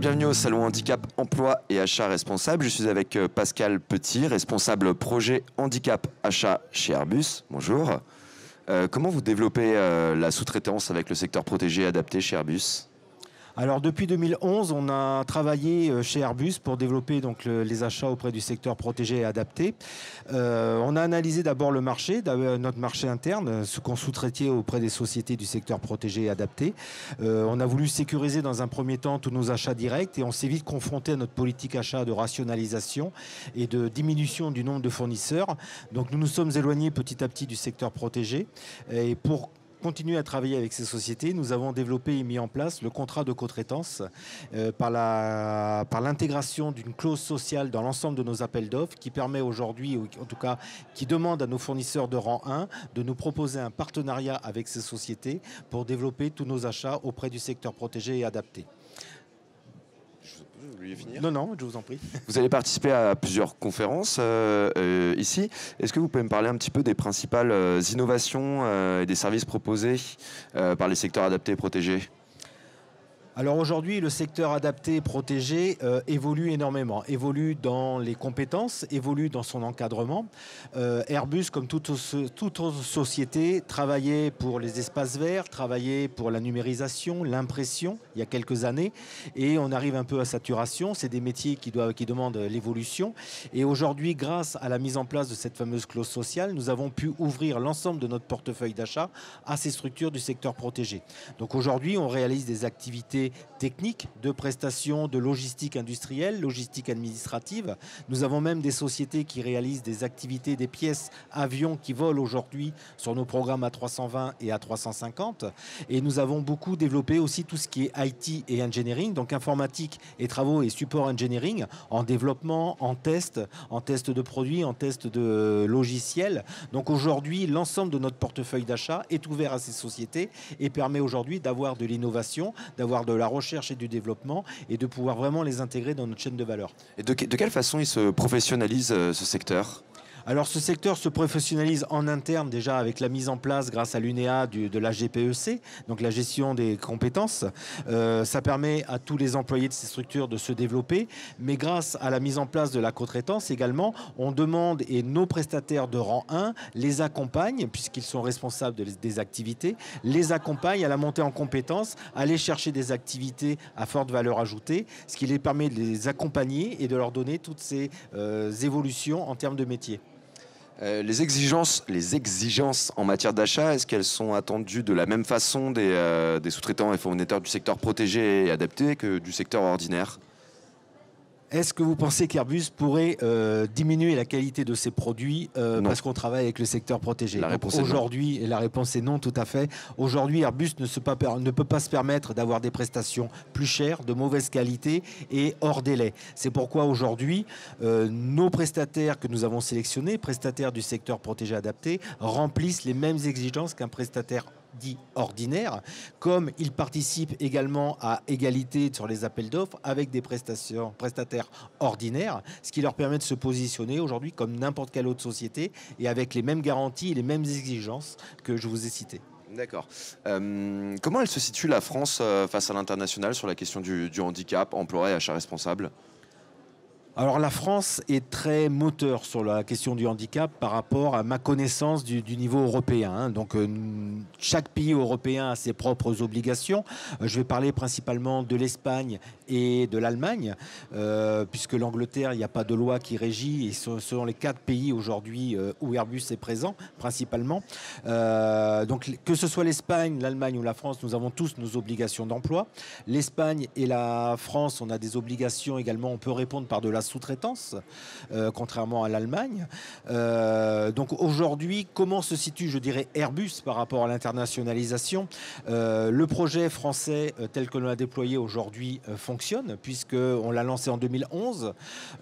bienvenue au Salon Handicap Emploi et Achat Responsable. Je suis avec Pascal Petit, responsable projet Handicap Achat chez Airbus. Bonjour. Comment vous développez la sous-traitance avec le secteur protégé et adapté chez Airbus ? Alors depuis 2011, on a travaillé chez Airbus pour développer donc les achats auprès du secteur protégé et adapté. On a analysé d'abord le marché, notre marché interne, ce qu'on sous-traitait auprès des sociétés du secteur protégé et adapté. On a voulu sécuriser dans un premier temps tous nos achats directs et on s'est vite confronté à notre politique achat de rationalisation et de diminution du nombre de fournisseurs. Donc nous nous sommes éloignés petit à petit du secteur protégé et pour continuer à travailler avec ces sociétés, nous avons développé et mis en place le contrat de co-traitance par l'intégration d'une clause sociale dans l'ensemble de nos appels d'offres qui permet aujourd'hui, ou en tout cas qui demande à nos fournisseurs de rang 1 de nous proposer un partenariat avec ces sociétés pour développer tous nos achats auprès du secteur protégé et adapté. Vous vouliez finir ? Non, je vous en prie. Vous allez participer à plusieurs conférences ici. Est-ce que vous pouvez me parler un petit peu des principales innovations et des services proposés par les secteurs adaptés et protégés ? Alors aujourd'hui, le secteur adapté et protégé évolue énormément, évolue dans les compétences, évolue dans son encadrement. Airbus, comme toute autre société, travaillait pour les espaces verts, travaillait pour la numérisation, l'impression, il y a quelques années, et on arrive un peu à saturation. C'est des métiers qui demandent l'évolution. Et aujourd'hui, grâce à la mise en place de cette fameuse clause sociale, nous avons pu ouvrir l'ensemble de notre portefeuille d'achat à ces structures du secteur protégé. Donc aujourd'hui, on réalise des activités techniques, de prestations, de logistique industrielle, logistique administrative. Nous avons même des sociétés qui réalisent des activités, des pièces avions qui volent aujourd'hui sur nos programmes A320 et A350. Et nous avons beaucoup développé aussi tout ce qui est IT et engineering, donc informatique et travaux et support engineering, en développement, en test de produits, en test de logiciels. Donc aujourd'hui, l'ensemble de notre portefeuille d'achat est ouvert à ces sociétés et permet aujourd'hui d'avoir de l'innovation, d'avoir de la recherche et du développement et de pouvoir vraiment les intégrer dans notre chaîne de valeur. Et de quelle façon il se professionnalise ce secteur ? Alors ce secteur se professionnalise en interne déjà avec la mise en place grâce à l'UNEA de la GPEC, donc la gestion des compétences. Ça permet à tous les employés de ces structures de se développer, mais grâce à la mise en place de la co-traitance également, on demande et nos prestataires de rang 1 les accompagnent, puisqu'ils sont responsables des activités, les accompagnent à la montée en compétences, à aller chercher des activités à forte valeur ajoutée, ce qui les permet de les accompagner et de leur donner toutes ces évolutions en termes de métier. Les exigences en matière d'achat, est-ce qu'elles sont attendues de la même façon des sous-traitants et fournisseurs du secteur protégé et adapté que du secteur ordinaire ? Est-ce que vous pensez qu'Airbus pourrait diminuer la qualité de ses produits parce qu'on travaille avec le secteur protégé ? La réponse est non. Aujourd'hui, et la réponse est non, tout à fait. Aujourd'hui, Airbus ne peut pas se permettre d'avoir des prestations plus chères, de mauvaise qualité et hors délai. C'est pourquoi aujourd'hui, nos prestataires que nous avons sélectionnés, prestataires du secteur protégé adapté, remplissent les mêmes exigences qu'un prestataire dit ordinaire, comme ils participent également à égalité sur les appels d'offres avec des prestataires ordinaires, ce qui leur permet de se positionner aujourd'hui comme n'importe quelle autre société et avec les mêmes garanties et les mêmes exigences que je vous ai citées. D'accord. Comment elle se situe la France face à l'international sur la question du handicap, emploi et achat responsable ? Alors la France est très moteur sur la question du handicap par rapport à ma connaissance du niveau européen. Donc chaque pays européen a ses propres obligations. Je vais parler principalement de l'Espagne et de l'Allemagne, puisque l'Angleterre, il n'y a pas de loi qui régit, et ce sont les 4 pays aujourd'hui où Airbus est présent principalement. Donc que ce soit l'Espagne, l'Allemagne ou la France, nous avons tous nos obligations d'emploi. L'Espagne et la France, on a des obligations également, on peut répondre par de la sous-traitance, contrairement à l'Allemagne. Donc aujourd'hui, comment se situe, je dirais, Airbus par rapport à l'internationalisation ? Le projet français tel que l'on l'a déployé aujourd'hui fonctionne, puisqu'on l'a lancé en 2011.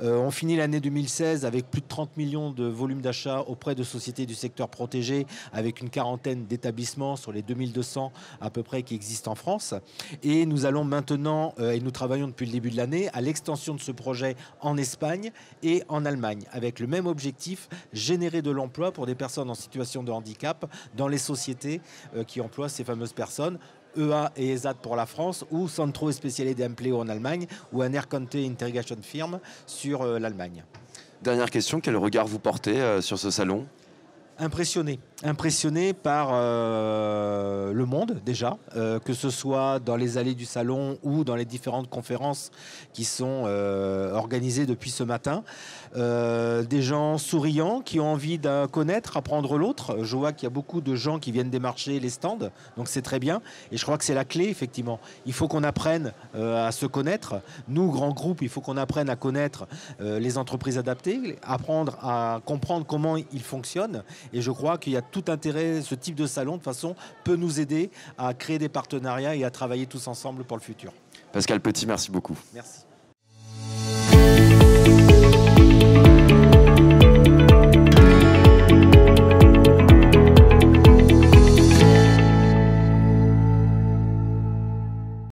On finit l'année 2016 avec plus de 30 millions de volume d'achat auprès de sociétés du secteur protégé, avec une quarantaine d'établissements sur les 2200 à peu près qui existent en France. Et nous allons maintenant, et nous travaillons depuis le début de l'année, à l'extension de ce projet en Espagne et en Allemagne, avec le même objectif, générer de l'emploi pour des personnes en situation de handicap dans les sociétés qui emploient ces fameuses personnes, EA et ESAT pour la France, ou Centro Speciale Empleo en Allemagne, ou un Air Conte Integration Firm sur l'Allemagne. Dernière question, quel regard vous portez sur ce salon? Impressionné par le monde déjà, que ce soit dans les allées du salon ou dans les différentes conférences qui sont organisées depuis ce matin. Des gens souriants qui ont envie de connaître, apprendre l'autre. Je vois qu'il y a beaucoup de gens qui viennent démarcher les stands, donc c'est très bien. Et je crois que c'est la clé, effectivement. Il faut qu'on apprenne à se connaître. Nous, grands groupes, il faut qu'on apprenne à connaître les entreprises adaptées, apprendre à comprendre comment ils fonctionnent. Et je crois qu'il y a tout intérêt, ce type de salon, de toute façon, peut nous aider à créer des partenariats et à travailler tous ensemble pour le futur. Pascal Petit, merci beaucoup. Merci.